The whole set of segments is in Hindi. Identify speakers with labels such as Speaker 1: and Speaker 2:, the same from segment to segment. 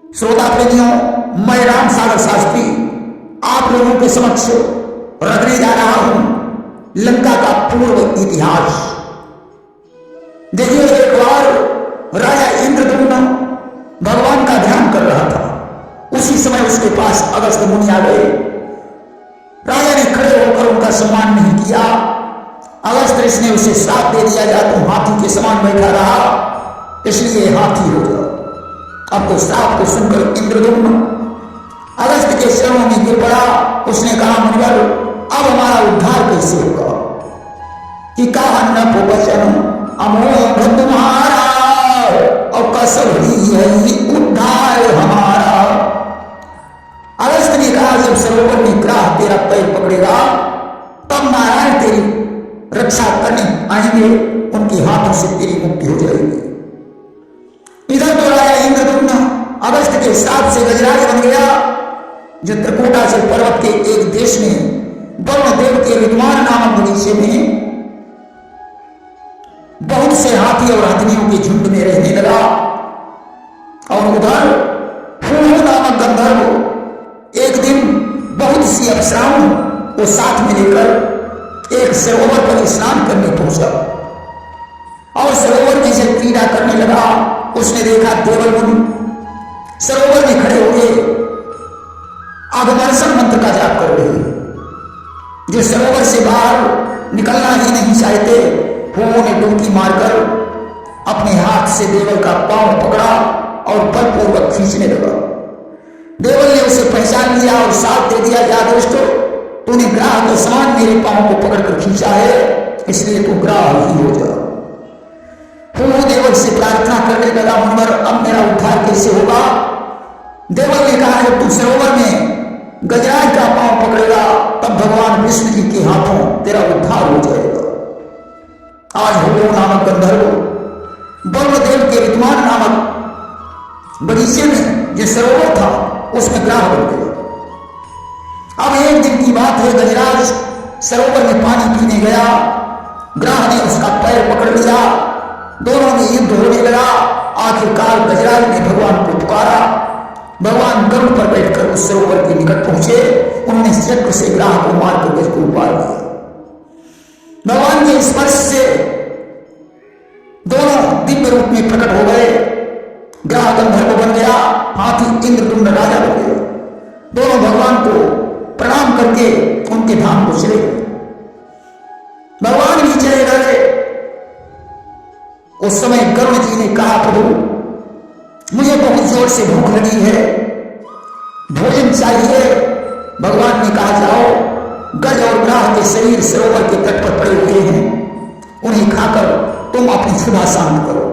Speaker 1: श्रोता प्रेमियों, मैं राम सागर शास्त्री आप लोगों के समक्ष रखने जा रहा हूं लंका का पूर्व इतिहास। देखिए, एक बार राजा इंद्रदुम्न भगवान का ध्यान कर रहा था। उसी समय उसके पास अगस्त्य मुनि आ गए। राजा ने खड़े होकर उनका सम्मान नहीं किया। अगस्त्य ऋषि ने उसे श्राप दे दिया, जा तुम हाथी के समान बैठा रहा, इसलिए हाथी हो जाओ। अब तो श्राप को सुनकर इंद्रदुम्न अगस्त्य के चरणों में गिर पड़ा। उसने कहा, मुनिवर, अब हमारा उद्धार कैसे होगा? कि कहा न वचन अमोघ तुम्हारा और कसर ही है उद्धार हमारा। अगस्त्य ने कहा, जब सरोवर में ग्राह तेरा पैर पकड़ेगा तब नारायण तेरी रक्षा करने आएंगे, उनके हाथों से तेरी मुक्ति हो जाएगी। इधर तो राजा इंद्रदुम्न अगस्त्य के श्राप से गजराज बन गया, जो त्रिकूटाचल पर्वत के एक देश में वरुणदेव के विद्वान नामक बगीचे में बहुत से हाथी और हथिनियों के झुंड में रहने लगा। और उधर फूलो नामक गंधर्व एक दिन बहुत सी अप्सराओं को साथ में लेकर एक सरोवर पर स्नान करने पहुंचा और सरोवर में से क्रीड़ा करने लगा। उसने देखा देवल मुनि सरोवर में खड़े हुए आगमर्षण मंत्र का जाप कर रहे, जो सरोवर से बाहर निकलना ही नहीं चाहते। उन्होंने डुबकी मारकर अपने हाथ से देवल का पांव पकड़ा और बलपूर्वक खींचने लगा। देवल ने उसे पहचान लिया और साथ दे दिया, जा दोस्तों, तूने ग्राह के समान मेरे पांव को पकड़कर खींचा है, इसलिए तू ग्राह ही हो जा। वो देवल से प्रार्थना करने लगा, मुनिवर, अब मेरा उद्धार कैसे होगा? देवल ने कहा, जब तू सरोवर में गजराज का पांव पकड़ेगा तब भगवान विष्णु जी के हाथों तेरा उद्धार हो जाएगा। आज होलो नामक गंधर्व वरुणदेव के विद्वान नामक बगीचे में जो सरोवर था उसमें ग्राह बन गया। अब एक दिन की बात है, गजराज सरोवर में पानी पीने गया। ग्राह ने उसका पैर पकड़ लिया, दोनों में युद्ध होने लगा। आखिरकार गजराज ने भगवान को पुकारा। भगवान गरुड़ पर बैठकर उस सरोवर के निकट पहुंचे। उन्होंने चक्र से ग्राह को मारकर गज को उबाल दिया। भगवान के स्पर्श से दोनों दिव्य रूप में प्रकट हो गए। ग्राह गंधर्व बन गया, हाथी इंद्रदुम्न राजा बन गया। दोनों भगवान को प्रणाम करके उनके धाम को चले गए। भगवान भी चले गए। उस समय गरुड़ जी ने कहा, प्रभु, मुझे बहुत जोर से भूख लगी है, भोजन चाहिए। भगवान ने कहा, जाओ, गज और ग्राह के शरीर सरोवर के तट पर पड़े हुए हैं, उन्हें खाकर तुम अपनी क्षुधा शांत करो।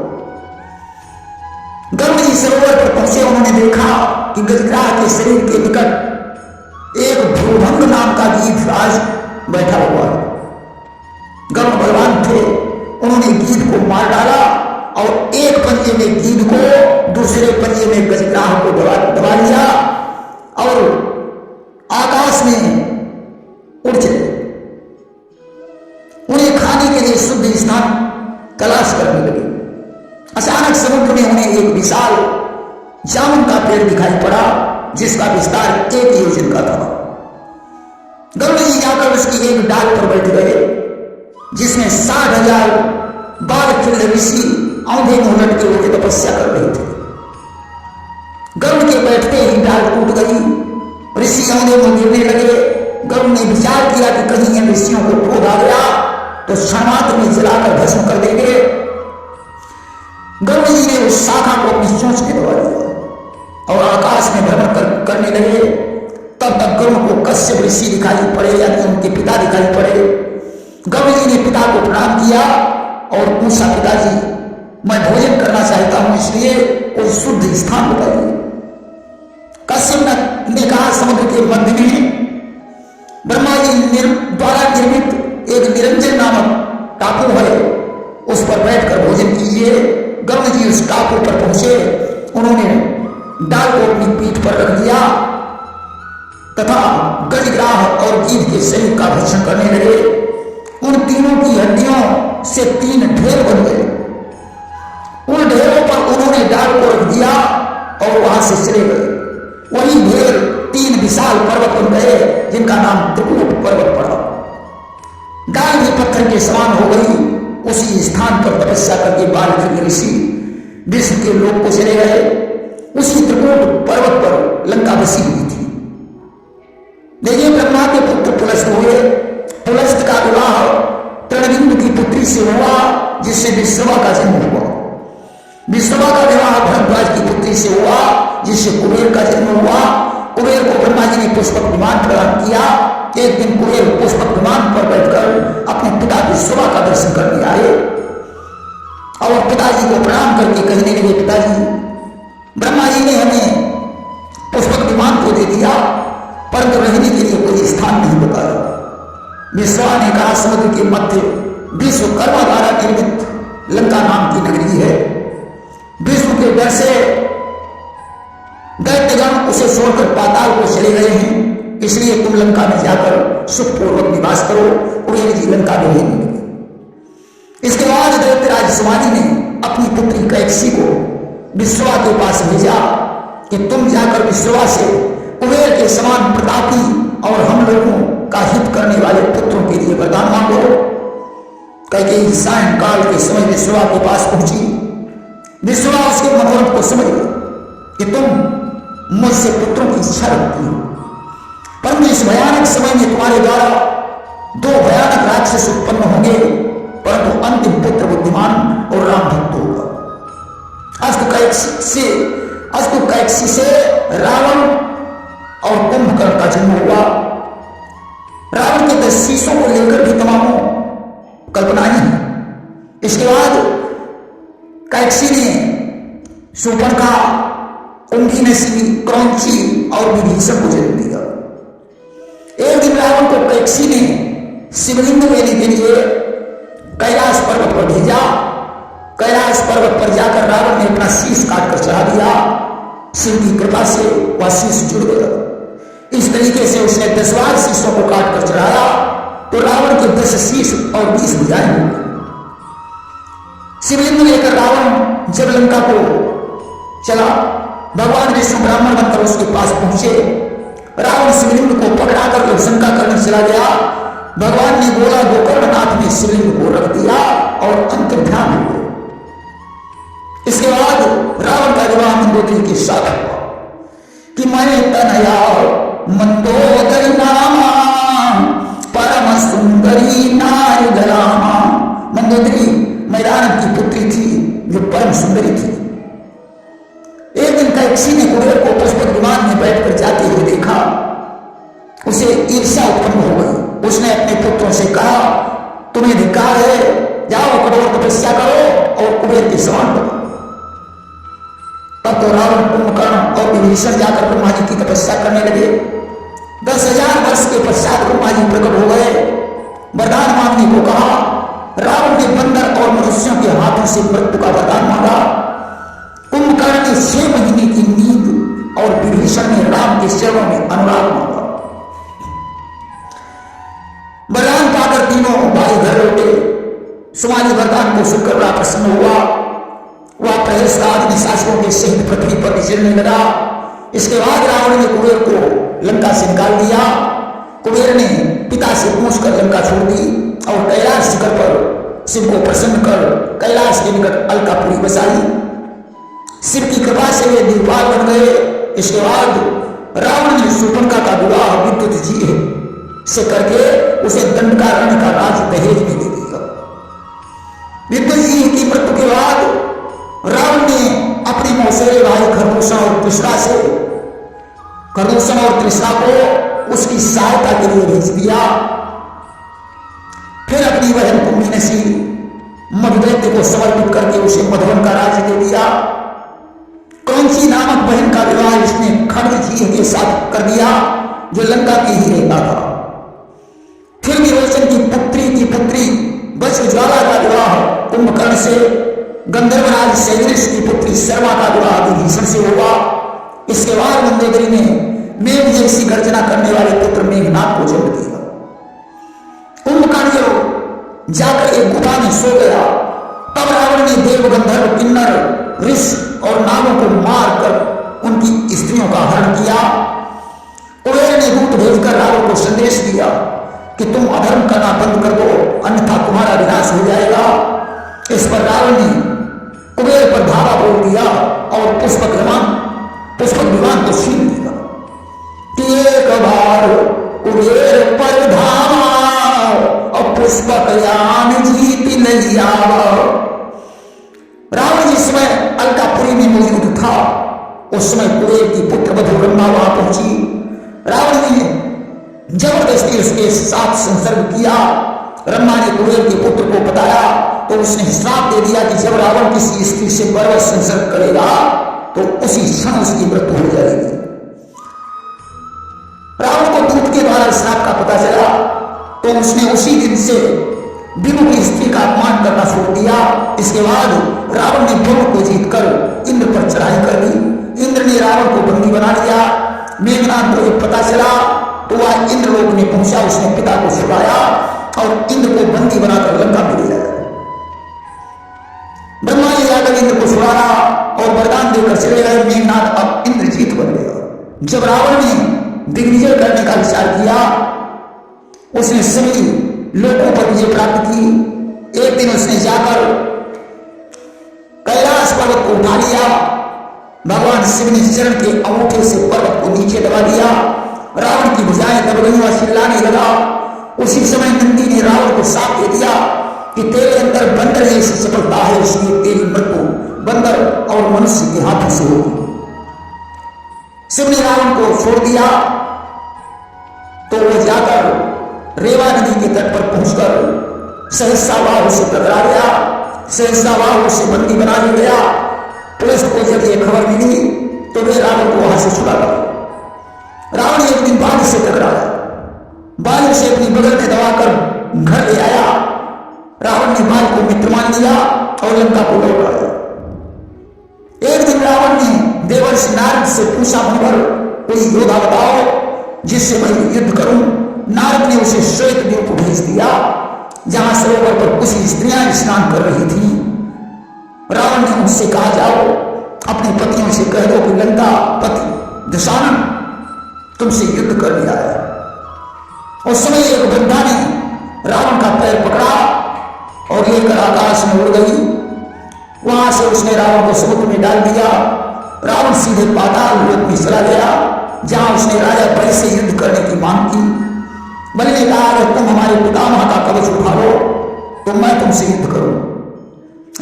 Speaker 1: गरुड़ जी सरोवर पर पहुंचे। उन्होंने देखा कि गजग्राह के शरीर के निकट एक भ्रूभंग नाम का गीधराज बैठा हुआ है। गरुड़ भगवान थे, उन्होंने गीध को मार डाला और एक पंजे में गीध को, दूसरे पंजे में गजग्राह को दबा लिया और आकाश में उड़ चले। उन्हें खाने के लिए शुद्ध स्थान तलाश करने लगे। अचानक समुद्र में उन्हें एक विशाल जामुन का पेड़ दिखाई पड़ा, जिसका विस्तार 1 योजन का था। गरुड़ जी जाकर उसकी एक डाल पर बैठ गए, जिसमें 60,000 बालखिल्य ऋषि औंधे मुंह लटके हुए तपस्या कर रहे थे। गरुड़ के बैठते ही डाल टूट गई, ऋषि औंधे मुंह गिरने लगे। गरुड़ ने विचार किया कि कहीं इन ऋषियों को क्रोध आ गया तो क्षणमात्र में जलाकर भस्म कर देंगे। गरुड़ जी ने उस शाखा को अपनी चोंच में दबा दिया और आकाश में भ्रमण करने लगे। तब तक गरुड़ को कश्यप ऋषि दिखाई पड़े, यानी उनके पिता दिखाई पड़े। गरुड़ जी ने पिता को प्रणाम किया और पूछा, पिताजी, मैं भोजन करना चाहता हूं, इसलिए कोई शुद्ध स्थान बताइए। कश्यप ने कहा, समुद्र के मध्य में ब्रह्मा जी द्वारा निर्मित एक निरंजन नामक टापू है, उस पर बैठकर भोजन कीजिए। गरुड़ जी उस टापू पर पहुंचे। उन्होंने डाल को अपनी पीठ पर रख दिया तथा गजग्राह और गीध के शरीर का भक्षण करने लगे। उन तीनों की हड्डियों से 3 ढेर बन गए। उन ढेरों पर उन्होंने डाल को रख दिया और वहां से चले गए। वही भेड़ 3 विशाल पर्वत बन गए जिनका नाम त्रिकूट पर्वत पड़ा। गाय भी पत्थर के समान हो गई। उसी स्थान पर तपस्या करके बालखिल ऋषि विश्व के लोग को चले गए। उसी त्रिकूट पर्वत पर लंका बसी हुई थी। देखिए, ब्रह्मा के पुत्र पुलस्त हुए। पुलस्त का विवाह तृणबिंदु की पुत्री से हुआ जिससे विश्रवा का जन्म हुआ। विश्रवा का विवाह भरद्वाज की पुत्री से हुआ जिससे कुबेर का जन्म हुआ। कुबेर को ब्रह्मा जी ने पुष्पक विमान प्रदान किया। एक दिन कुबेर पुष्पक विमान पर बैठकर अपने पिता विश्रवा का दर्शन करने आए और पिताजी को प्रणाम करके कहने लगे, पिताजी, ब्रह्मा जी ने हमें पुष्पक विमान को दे दिया परंतु रहने के लिए कोई स्थान नहीं बताया। विश्रवा ने कहा, समुद्र के मध्य विश्वकर्मा द्वारा निर्मित लंका नाम की नगरी है। विष्णु के डर से दैत्यगण उसे छोड़कर पाताल को चले गए हैं, इसलिए तुम लंका में जाकर सुखपूर्वक निवास करो। कुबेर जी लंका में रहने लगे। इसके बाद दैत्यराज शिवानी ने अपनी पुत्री कैकसी को विश्रवा के पास भेजा कि तुम जाकर विश्रवा से कुबेर के समान प्रतापी और हम लोगों का हित करने वाले पुत्रों के लिए वरदान मांगो। कैकेयी सायंकाल के समय विश्रवा के पास पहुंची। विश्रवा उसके मनोरथ को समझ गई कि तुम मुझसे पुत्रों की इच्छा रखती हो, परंतु इस भयानक समय में तुम्हारे द्वारा 2 भयानक राक्षस उत्पन्न होंगे, परंतु अंतिम पुत्र बुद्धिमान और राम भक्त होगा। अस्तु कैकसी से रावण और कुंभकर्ण का जन्म हुआ। रावण के 10 शीशों को लेकर भी तमामों कल्पनाएं हैं। इसके बाद कैकसी ने शूर्पणखा, कुंभीनसी, क्रौंची और विभीषण को जन्म दिया। एक दिन रावण को कैकसी ने शिवलिंग लेने के लिए कैलाश पर्वत पर भेजा। कैलाश पर्वत पर जाकर रावण ने अपना शीश काटकर चढ़ा दिया। शिव की कृपा से वह शीश जुड़ गया। इस तरीके से उसने 10 बार शीशों को काटकर चढ़ाया तो रावण के 10 शीश और 20 भुजाएं हो गई। शिवलिंग लेकर रावण जब लंका को चला, भगवान विष्णु ब्राह्मण बनकर उसके पास पहुंचे। रावण शिवलिंग को पकड़ाकर जब शंका करने चला गया, भगवान ने बोला गोकर्णनाथ ने शिवलिंग को रख दिया और अंतर्ध्यान हो गए। इसके बाद रावण का विवाह मंदोदरी के साथ हुआ कि मैं तनया मंदोदरी नामा परम सुंदरी नारी गलामा। मंदोदरी मैदान की पुत्री थी जो परम सुंदरी थी। एक दिन कैकसी ने कुबेर को पुष्पक विमान में बैठकर जाते हुए देखा। उसे ईर्ष्या उत्पन्न हो गई। उसने अपने पुत्रों से कहा, तुम्हें धिक्कार है, जाओ कठोर तपस्या करो और कुबेर के समान बनो। तब तो रावण, कुंभकर्ण और विभीषण जाकर ब्रह्मा जी की तपस्या करने लगे। 10,000 वर्ष के पश्चात ब्रह्मा जी प्रकट हो गए। वरदान मांगने को कहा। रावण ने बंदर और मनुष्यों के हाथों से मृत्यु का वरदान मांगा। कुंभकर्ण ने 6 महीने की नींद और विभीषण ने राम के चरणों में अनुराग मांगा। वरदान पाकर तीनों भाई घर लौटे। सुमाली वरदान को सुनकर बड़ा प्रसन्न हुआ। वह प्रहस्ताद शासकों के सहित पृथ्वी पर विचरने लगा। इसके बाद रावण ने कुबेर को लंका से निकाल दिया। कुबेर ने पिता से पूछकर लंका छोड़ दी और कैलाश शिखर पर शिव को प्रसन्न कर कैलाश के निकट अलकापुरी बसाई। शिव की कृपा से वे दिग्पाल बन गए। इसके बाद रावण ने शूर्पणखा का विवाह विद्युत जी से करके उसे दंडकारण्य का राज दहेज में दे दिया। विद्युत जी की मृत्यु के बाद रावण ने अपने मौसेरे भाई खरदूषण और तृष्णा को उसकी सहायता के लिए भेज दिया। फिर अपनी बहन कुंभीनसी मधुदैत्य को समर्पित करके उसे मधुवन का राज्य दे दिया। क्रौंची नामक बहन का विवाह उसने खड्ग जी के साथ कर दिया जो लंका के ही रहता था। फिर विरोचन की पुत्री वज्रज्वाला का विवाह कुंभकर्ण से, गंधर्वराज शैलेश की पुत्री शर्मा का विवाह विभीषण से हुआ। इसके बाद मंदोदरी ने मेघ जैसी गर्जना करने वाले पुत्र मेघनाथ को जन्म दिया। कुंभकर्ण जाकर एक गुफा में सो गया। तब रावण ने देव, गंधर्व, किन्नर, ऋषि और नागों को मारकर को संदेश दिया कि तुम अधर्म करना बंद कर दो, अन्यथा तुम्हारा विनाश हो जाएगा। इस पर रावण ने कुबेर पर धावा बोल दिया और पुष्पक विमान को छीन दिया कि एक बार कुबेर पर धावा और पुष्पक यान जीत नहीं आवा। रावण जिस समय अलकापुरी में मौजूद था, उस समय कुबेर की पुत्र वधू रंभा वहां पहुंची। रावण ने जबरदस्ती उसके साथ संसर्ग किया। रंभा ने कुबेर के पुत्र को बताया तो उसने श्राप दे दिया कि जब रावण किसी स्त्री से बर्बर संसर्ग करेगा तो उसी क्षण उसकी मृत्यु हो जाएगी। रावण को दूत के द्वारा श्राप का पता चला तो उसने उसी दिन से विभु की स्त्री का अपमान करना छोड़ दिया। इसके बाद रावण ने विभु को जीतकर इंद्र पर चढ़ाई कर दी। इंद्र ने रावण को बंदी बना लिया। मेघनाथ को जब पता चला तो वह इंद्रलोक में पहुंचा, उसने पिता को छुड़ाया और इंद्र को बंदी बनाकर लंका में ले आया। ब्रह्मा जी जाकर इंद्र को छुड़ाया और वरदान देकर चले गए। मेघनाथ अब इंद्रजीत बन गया। जब रावण ने दिग्विजय करने का विचार किया, उसने सभी लोगों पर विजय प्राप्त की। एक दिन उसने जाकर कैलाश पर्वत को उठा लिया। भगवान शिव ने चरण के अंगूठे से पर्वत को नीचे दबा दिया। रावण की भुजाएं दब गई और चिल्लाने लगा। उसी समय नंदी ने रावण को साथ दे दिया कि तेरे अंदर बंदर जैसी चपलता है, इसलिए तेरी मृत्यु बंदर और मनुष्य के हाथों से होगी। शिव ने रावण को छोड़ दिया तो वो जाकर रेवा नदी के तट पर पहुंचकर सहस्राबाहु से टकरा गया। सहस्राबाहु से बंदी बना लिया गया। पुलिस को जब ये खबर मिली तो वे रावण को वहां से छुड़ा लाए। रावण एक दिन बाघ से टकराया। बाघ से अपनी बगल में दबाकर घर ले आया। रावण ने बाघ को मित्र मान लिया और लंका को लौट आया। एक दिन रावण ने देवर्षि नारद से पूछा, मुनिवर कोई योद्धा बताओ जिससे मैं युद्ध करूं। नारद ने उसे श्वेत द्वीप को भेज दिया जहां सरोवर पर कुछ स्त्रियां स्नान कर रही थी। रावण ने उनसे कहा, जाओ अपने पतियों से कह दो कि लंका पति दशानन तुमसे युद्ध करने आया। उस समय एक वृद्धा ने रावण का पैर पकड़ा और लेकर आकाश में उड़ गई। वहां से उसने रावण को समुद्र में डाल दिया। रावण सीधे पाताल लोक में चला गया जहां उसने राजा बलि से युद्ध करने की मांग की। बलि ने कहा, अगर तुम हमारे पितामह का कवच उठा लो तो मैं तुमसे युद्ध करूं।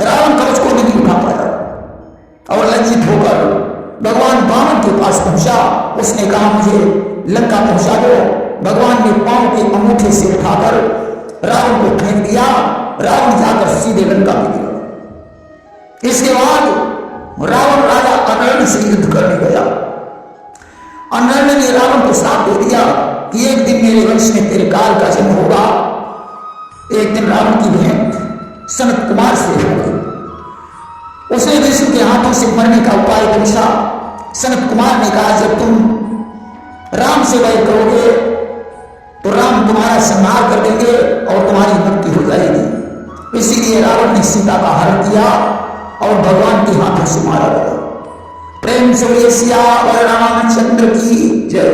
Speaker 1: रावण कवच को नहीं उठा पाया और लज्जित होकर भगवान वामन के पास पहुंचा। उसने कहा, मुझे लंका पहुंचा दो। भगवान ने पांव के अंगूठे से उठाकर रावण को फेंक दिया। रावण जाकर सीधे लंका में गिरा। इसके बाद रावण राजा अनर्ण से युद्ध करने गया। अनर्ण ने रावण को श्राप दे दिया कि एक दिन मेरे वंश में तेरे काल का जन्म होगा। एक दिन रावण की भेंट सनत कुमार से हो गई। उसने विष्णु के हाथों से मरने का उपाय पूछा। सनत कुमार ने कहा, जब तुम राम से वैर करोगे तो राम तुम्हारा संहार कर देंगे और तुम्हारी मृत्यु हो जाएगी। इसीलिए रावण ने सीता का हरण किया और भगवान के हाथों से मारा गया। प्रेम से सिया और रामचंद्र की जय।